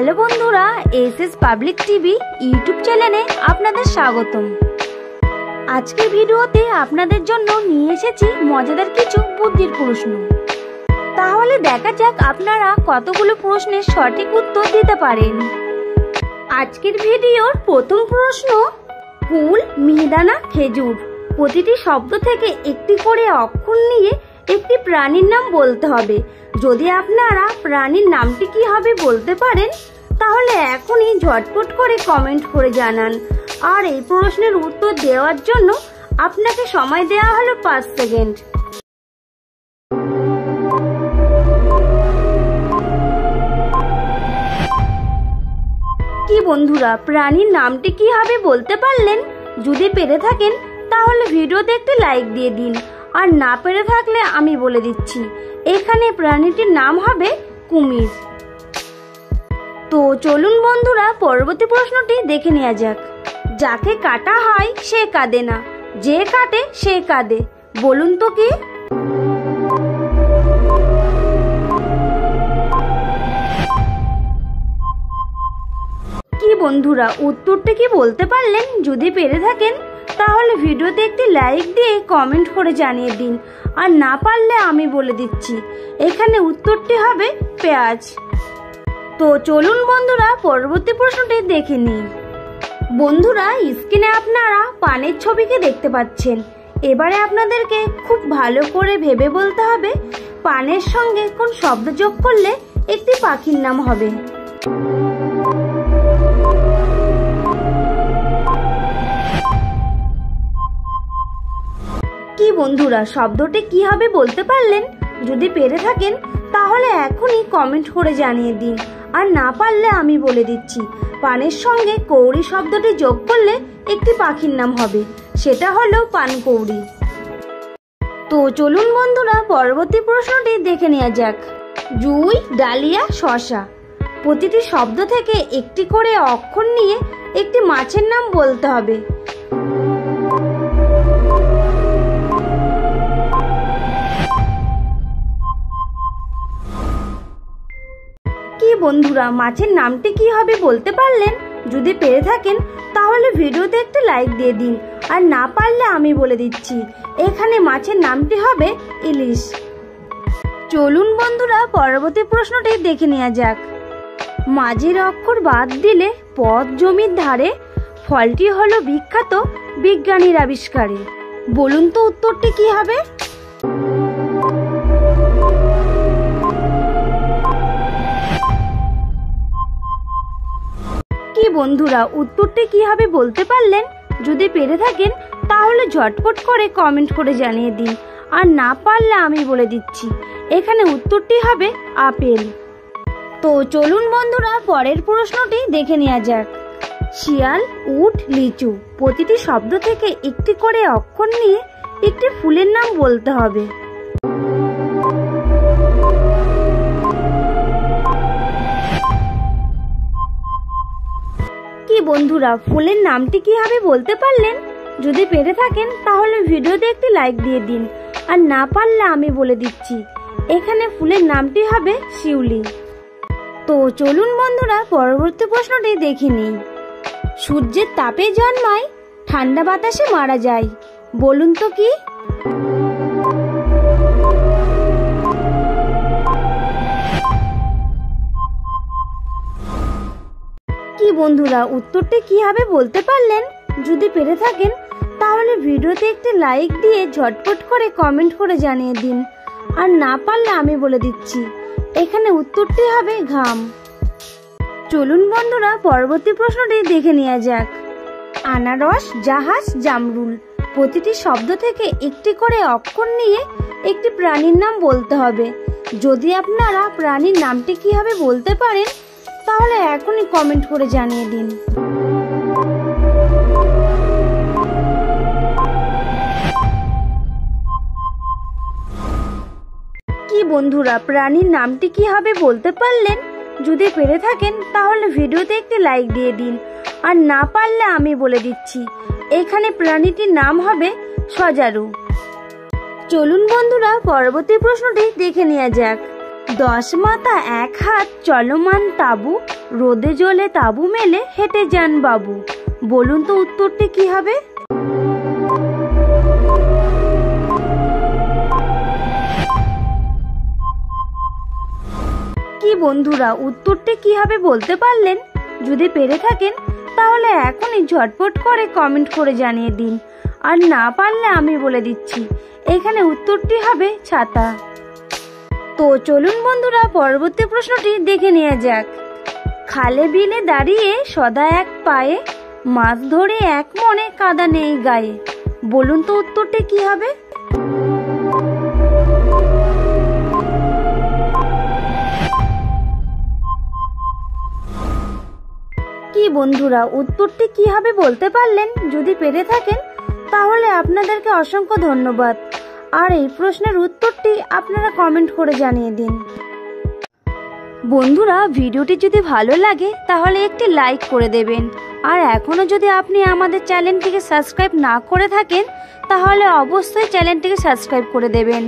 Hello বন্ধুরা, SS public TV YouTube চ্যানেলে আপনাদের স্বাগতম। আজকের ভিডিওতে আপনাদের জন্য নিয়ে এসেছি মজাদার কিছু বুদ্ধির প্রশ্ন। তাহলে দেখা যাক আপনারা কতগুলো প্রশ্নের সঠিক উত্তর দিতে পারেন। আজকের ভিডিওর প্রথম প্রশ্ন, কুল, মিহিদানা, খেজুর প্রতিটি শব্দ থেকে একটি করে অক্ষর নিয়ে একটি প্রাণীর নাম বলতে হবে। যদি আপনারা প্রাণীর নামটি কি হবে বলতে পারেন তাহলে এখনই ঝটপট করে কমেন্ট করে জানান। আর এই প্রশ্নের উত্তর দেওয়ার জন্য আপনাকে সময় দেওয়া হলো 5 সেকেন্ড। কি বন্ধুরা, প্রাণীর নামটি কি হবে বলতে পারলেন? যদি পেরে থাকেন তাহলে ভিডিওতে একটি লাইক দিয়ে দিন, আর না পেরে থাকলে আমি বলে দিচ্ছি, এখানে প্রাণীটির নাম হবে কুমির। তো চলুন বন্ধুরা পরবর্তী প্রশ্নটি দেখে নেওয়া যাক। যাকে কাটা হয় সে কাঁদে না, যে কাটে সে কাঁদে, বলুন তো কি? কি বন্ধুরা, উত্তরটা কি বলতে পারলেন? যদি পেরে থাকেন তাহলে ভিডিওতে একটি লাইক দিয়ে কমেন্ট করে জানিয়ে দিন, আর না পারলে আমি বলে দিচ্ছি, এখানে উত্তরটি হবে পেঁয়াজ। তো চলুন বন্ধুরা পরবর্তী প্রশ্নটি দেখে নিই। বন্ধুরা, স্ক্রিনে আপনারা পানের ছবিকে দেখতে পাচ্ছেন। এবারে আপনাদেরকে খুব ভালো করে ভেবে বলতে হবে পানের সঙ্গে কোন শব্দ যোগ করলে একটি পাখির নাম হবে। কি বন্ধুরা, শব্দটি কি হবে বলতে পারলেন? যদি পেরে থাকেন তাহলে এখনই কমেন্ট করে জানিয়ে দিন, আর না পারলে আমি বলে দিচ্ছি, পানের সঙ্গে কৌড়ি শব্দটি যোগ করলে একটি পাখির নাম হবে, সেটা হলো পানকৌড়ি। তো চলুন বন্ধুরা পরবর্তী প্রশ্নটি দেখে নেওয়া যাক। জুই, ডালিয়া, শশা প্রতিটি শব্দ থেকে একটি করে অক্ষর নিয়ে একটি মাছের নাম বলতে হবে। কি বন্ধুরা, মাছের নামটি কি হবে বলতে পারলেন? যদি পেরে থাকেন তাহলে ভিডিওতে একটি লাইক দিয়ে দিন, আর না পারলে আমি বলে দিচ্ছি, এখানে মাছের নামটি হবে ইলিশ। চলুন বন্ধুরা পরবর্তী প্রশ্নটি দেখে নেওয়া যাক। মাঝের অক্ষর বাদ দিলে পথ জমির ধারে, ফলটি হলো বিখ্যাত বিজ্ঞানীর আবিষ্কারে, বলুন তো উত্তরটি কি হবে? কি বন্ধুরা, উত্তরটি কি হবে বলতে পারলেন? যদি পেরে থাকেন তাহলে ঝটপট করে কমেন্ট করে জানিয়ে দিন, আর না পারলে আমি বলে দিচ্ছি, এখানে উত্তরটি হবে আপেল। তো চলুন বন্ধুরা পরের প্রশ্নটি দেখে নেওয়া যাক। শিয়াল, উট, লিচু প্রতিটি শব্দ থেকে একটি করে অক্ষর নিয়ে একটি ফুলের নাম বলতে হবে। কি বন্ধুরা, ফুলের নামটি কি হবে বলতে পারলেন? যদি পেরে থাকেন তাহলে ভিডিওতে একটি লাইক দিয়ে দিন, আর না পারলে আমি বলে দিচ্ছি, এখানে ফুলের নামটি হবে শিউলি। তো চলুন বন্ধুরা পরবর্তী প্রশ্নটি দেখে নিই। সূর্যের তাপে জন্মায়, ঠান্ডা বাতাসে মারা যায়, বলুন তো কি? কি বন্ধুরা, উত্তরটি কি হবে বলতে পারলেন? যদি পেরে থাকেন তাহলে ভিডিওতে একটি লাইক দিয়ে ঝটপট করে কমেন্ট করে জানিয়ে দিন, আর না পারলে আমি বলে দিচ্ছি, এখানে উত্তরটি হবে ঘাম। চলুন বন্ধুরা পরবর্তী প্রশ্নটি দেখে নেওয়া যাক। আনারস, জাহাজ, জামরুল প্রতিটি শব্দ থেকে একটি করে অক্ষর নিয়ে একটি প্রাণীর নাম বলতে হবে। যদি আপনারা প্রাণীর নামটি কি হবে বলতে পারেন তাহলে এখনই কমেন্ট করে জানিয়ে দিন। কি বন্ধুরা, প্রাণীর নামটি কি হবে বলতে পারলেন? যদি পেরে থাকেন তাহলে ভিডিওতে একটি লাইক দিয়ে দিন, আর না পারলে আমি বলে দিচ্ছি, এখানে প্রাণীটির নাম হবে সজারু। চলুন বন্ধুরা পরবর্তী প্রশ্নটি দেখে নেওয়া যাক। 10 মাথা 1 হাত চলমান তাবু, রোদে জলে তাবু মেলে হেঁটে যান বাবু। বলুন তো উত্তরটি কি হবে? কি বন্ধুরা, উত্তরটি কি হবে বলতে পারলেন? যদি পেরে থাকেন তাহলে এখনই ঝটপট করে কমেন্ট করে জানিয়ে দিন। আর না পারলে আমি বলে দিচ্ছি, এখানে উত্তরটি হবে ছাতা। তো চলুন বন্ধুরা, পরবর্তী প্রশ্নটি দেখে নেওয়া যাক। খালে বিলে দাঁড়িয়ে সদা এক পায়ে, মাছ ধরে এক মনে কাদা নেই গায়ে। বলুন তো উত্তরটি কি হবে? কি বন্ধুরা, উত্তরটি কি হবে বলতে পারলেন? যদি পেরে থাকেন তাহলে আপনাদেরকে অসংখ্য ধন্যবাদ। আর এই প্রশ্নের উত্তরটি আপনারা কমেন্ট করে জানিয়ে দিন। বন্ধুরা, ভিডিওটি যদি ভালো লাগে তাহলে একটি লাইক করে দেবেন। আর এখনও যদি আপনি আমাদের চ্যানেলটিকে সাবস্ক্রাইব না করে থাকেন তাহলে অবশ্যই চ্যানেলটিকে সাবস্ক্রাইব করে দেবেন।